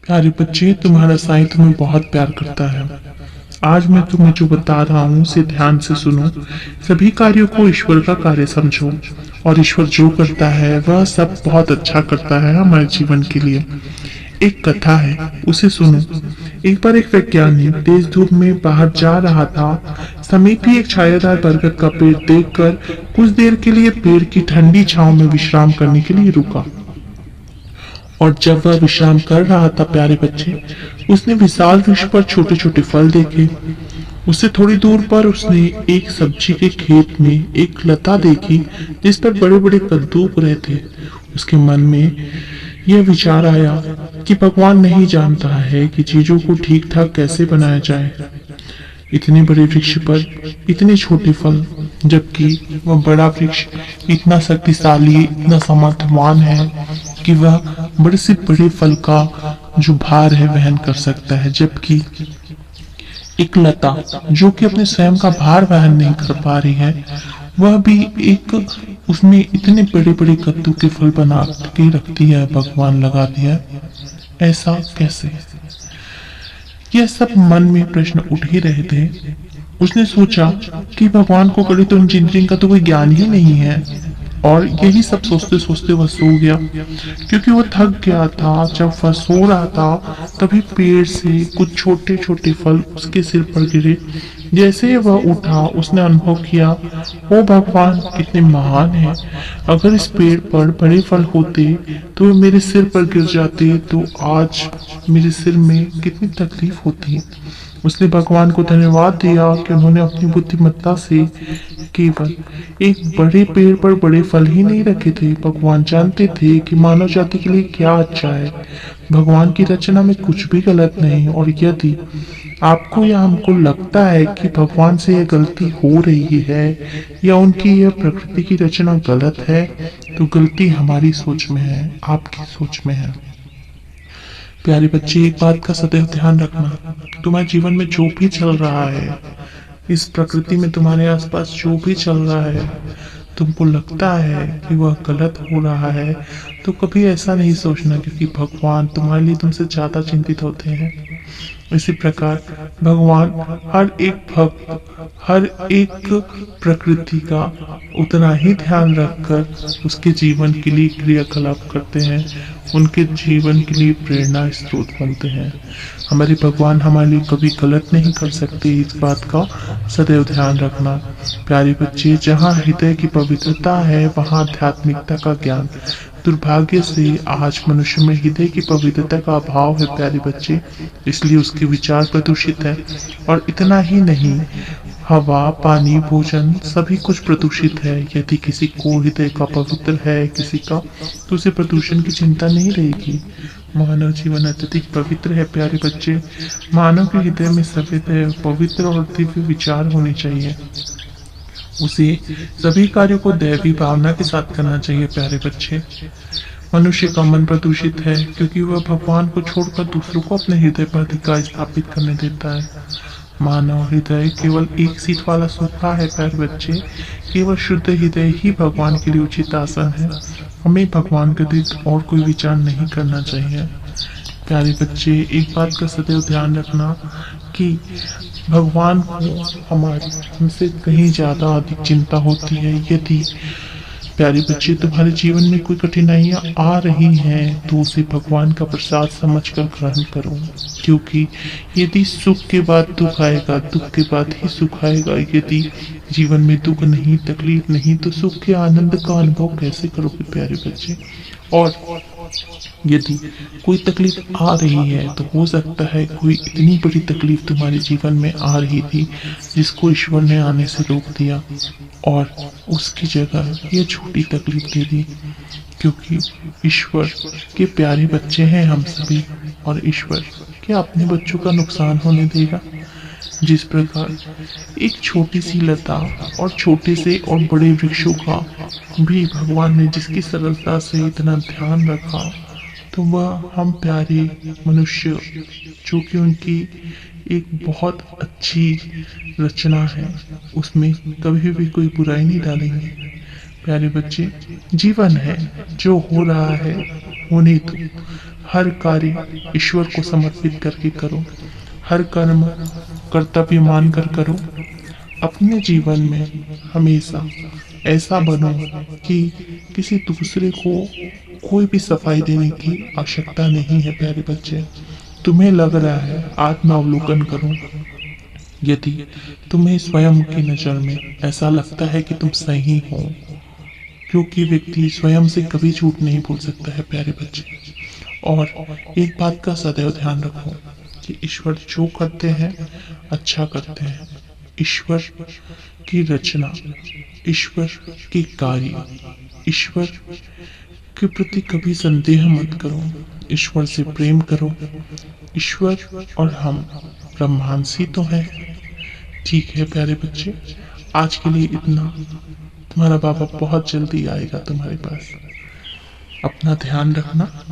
प्यारे बच्चे, तुम्हारा साईं तुम्हें बहुत प्यार करता है। आज मैं तुम्हें जो बता रहा हूँ उसे ध्यान से सुनो। सभी कार्यों को ईश्वर का कार्य समझो और ईश्वर जो करता है वह सब बहुत अच्छा करता है हमारे जीवन के लिए। एक कथा है, उसे सुनो। एक बार एक वैज्ञानिक तेज धूप में बाहर जा रहा था। समीप ही एक छायादार बरगद का पेड़ देखकर कुछ देर के लिए पेड़ की ठंडी छांव में विश्राम करने के लिए रुका। और जब वह विश्राम कर रहा था प्यारे बच्चे, उसने विशाल वृक्ष पर छोटे छोटे फल देखे। उससे थोड़ी दूर पर उसने एक सब्जी के खेत में एक लता देखी जिस पर बड़े बड़े कद्दू उग रहे थे। उसके मन में यह विचार आया कि भगवान नहीं जानता है कि चीजों को ठीक ठाक कैसे बनाया जाए। इतने बड़े वृक्ष पर इतने छोटे फल, जबकि वह बड़ा वृक्ष इतना शक्तिशाली, इतना सामर्थ्यवान है कि वह बड़े से बड़े फल का जो भार है वहन कर सकता है, जबकि एक लता जो कि अपने स्वयं का भार वहन नहीं कर पा रही है, वह भी एक उसमें इतने बड़े बड़े कद्दू के फल बना के रखती है। भगवान लगा दिया, ऐसा कैसे? यह सब मन में प्रश्न उठ ही रहे थे। उसने सोचा कि भगवान को गणित और इंजीनियरिंग का तो कोई ज्ञान ही नहीं है, और यही सब सोचते सोचते वह सो गया। क्योंकि वह थक गया था। जब वह सो रहा था तभी पेड़ से कुछ छोटे छोटे फल उसके सिर पर गिरे। जैसे ही वह उठा उसने अनुभव किया, ओ भगवान कितने महान हैं। अगर इस पेड़ पर बड़े फल होते तो वे मेरे सिर पर गिर जाते तो आज मेरे सिर में कितनी तकलीफ होती। उसने भगवान को धन्यवाद दिया कि उन्होंने अपनी बुद्धिमत्ता से केवल एक बड़े पेड़ पर बड़े फल ही नहीं रखे थे। भगवान जानते थे कि मानव जाति के लिए क्या अच्छा है। भगवान की रचना में कुछ भी गलत नहीं, और यदि आपको या हमको लगता है कि भगवान से यह गलती हो रही है या उनकी यह प्रकृति की रचना गलत है, तो गलती हमारी सोच में है, आपकी सोच में है। प्यारे बच्चे, एक बात का सदैव ध्यान रखना, तुम्हारे जीवन में जो भी चल रहा है, इस प्रकृति में तुम्हारे आसपास जो भी चल रहा है, तुमको लगता है कि वह गलत हो रहा है, तो कभी ऐसा नहीं सोचना, क्योंकि भगवान तुम्हारे लिए तुमसे ज्यादा चिंतित होते हैं। इसी प्रकार भगवान हर एक भक्त, हर एक प्रकृति का उतना ही ध्यान रखकर उसके जीवन के लिए क्रियाकलाप करते हैं, उनके जीवन के लिए प्रेरणा स्रोत बनते हैं। हमारे भगवान हमारे लिए कभी गलत नहीं कर सकते, इस बात का सदैव ध्यान रखना। प्यारे बच्चे, जहाँ हृदय की पवित्रता है वहाँ आध्यात्मिकता का ज्ञान। दुर्भाग्य से आज मनुष्य में हृदय की पवित्रता का अभाव है प्यारे बच्चे, इसलिए उसके विचार प्रदूषित है। और इतना ही नहीं, हवा, पानी, भोजन सभी कुछ प्रदूषित है। यदि किसी को हृदय का पवित्र है किसी का, तो उसे प्रदूषण की चिंता नहीं रहेगी। मानव जीवन अत्यधिक पवित्र है प्यारे बच्चे। मानव के हृदय में सदैव पवित्र और दिव्य विचार होने चाहिए। उसे सभी कार्यों को दैवी भावना के साथ करना चाहिए प्यारे बच्चे। मनुष्य का मन प्रदूषित है क्योंकि वह भगवान को छोड़कर दूसरों को अपने हृदय पर अधिकार स्थापित करने देता है। मानव हृदय केवल एक सीट वाला सोफा है प्यारे बच्चे। केवल शुद्ध हृदय ही भगवान के लिए उचित आसन है। हमें भगवान के अतिरिक्त और कोई विचार नहीं करना चाहिए। प्यारे बच्चे, एक बात का सदैव ध्यान रखना कि भगवान को हमारी हमसे कहीं ज्यादा अधिक चिंता होती है। यदि प्यारे बच्चे तुम्हारे जीवन में कोई कठिनाइयां आ रही हैं तो उसे भगवान का प्रसाद समझकर ग्रहण करो, क्योंकि यदि सुख के बाद दुख आएगा, दुख के बाद ही सुख आएगा। यदि जीवन में दुख नहीं, तकलीफ नहीं, तो सुख के आनंद का अनुभव कैसे करोगे प्यारे बच्चे? और यदि कोई तकलीफ आ रही है तो हो सकता है कोई इतनी बड़ी तकलीफ तुम्हारे जीवन में आ रही थी जिसको ईश्वर ने आने से रोक दिया, और उसकी जगह ये छोटी तकलीफ दे दी। क्योंकि ईश्वर के प्यारे बच्चे हैं हम सभी, और ईश्वर क्या अपने बच्चों का नुकसान होने देगा? जिस प्रकार एक छोटी सी लता और छोटे से और बड़े वृक्षों का भी भगवान ने जिसकी सरलता से इतना ध्यान रखा, तो वह हम प्यारे मनुष्य, जो कि उनकी एक बहुत अच्छी रचना है, उसमें कभी भी कोई बुराई नहीं डालेंगे। प्यारे बच्चे, जीवन है, जो हो रहा है होने दो। हर कार्य ईश्वर को समर्पित करके करो। हर कर्म कर्तव्य मान कर करो। अपने जीवन में हमेशा ऐसा बनो कि किसी दूसरे को कोई भी सफाई देने की आवश्यकता नहीं है। प्यारे बच्चे, तुम्हें लग रहा है, आत्मावलोकन करो। यदि तुम्हें स्वयं की नजर में ऐसा लगता है कि तुम सही हो, क्योंकि व्यक्ति स्वयं से कभी झूठ नहीं बोल सकता है प्यारे बच्चे। और एक बात का सदैव ध्यान रखो कि ईश्वर जो करते हैं अच्छा करते हैं। ईश्वर की रचना, ईश्वर की कार्य, ईश्वर के प्रति कभी संदेह मत करो। ईश्वर से प्रेम करो। ईश्वर और हम ब्रह्मांशी तो हैं। ठीक है प्यारे बच्चे, आज के लिए इतना। तुम्हारा बाबा बहुत जल्दी आएगा तुम्हारे पास। अपना ध्यान रखना।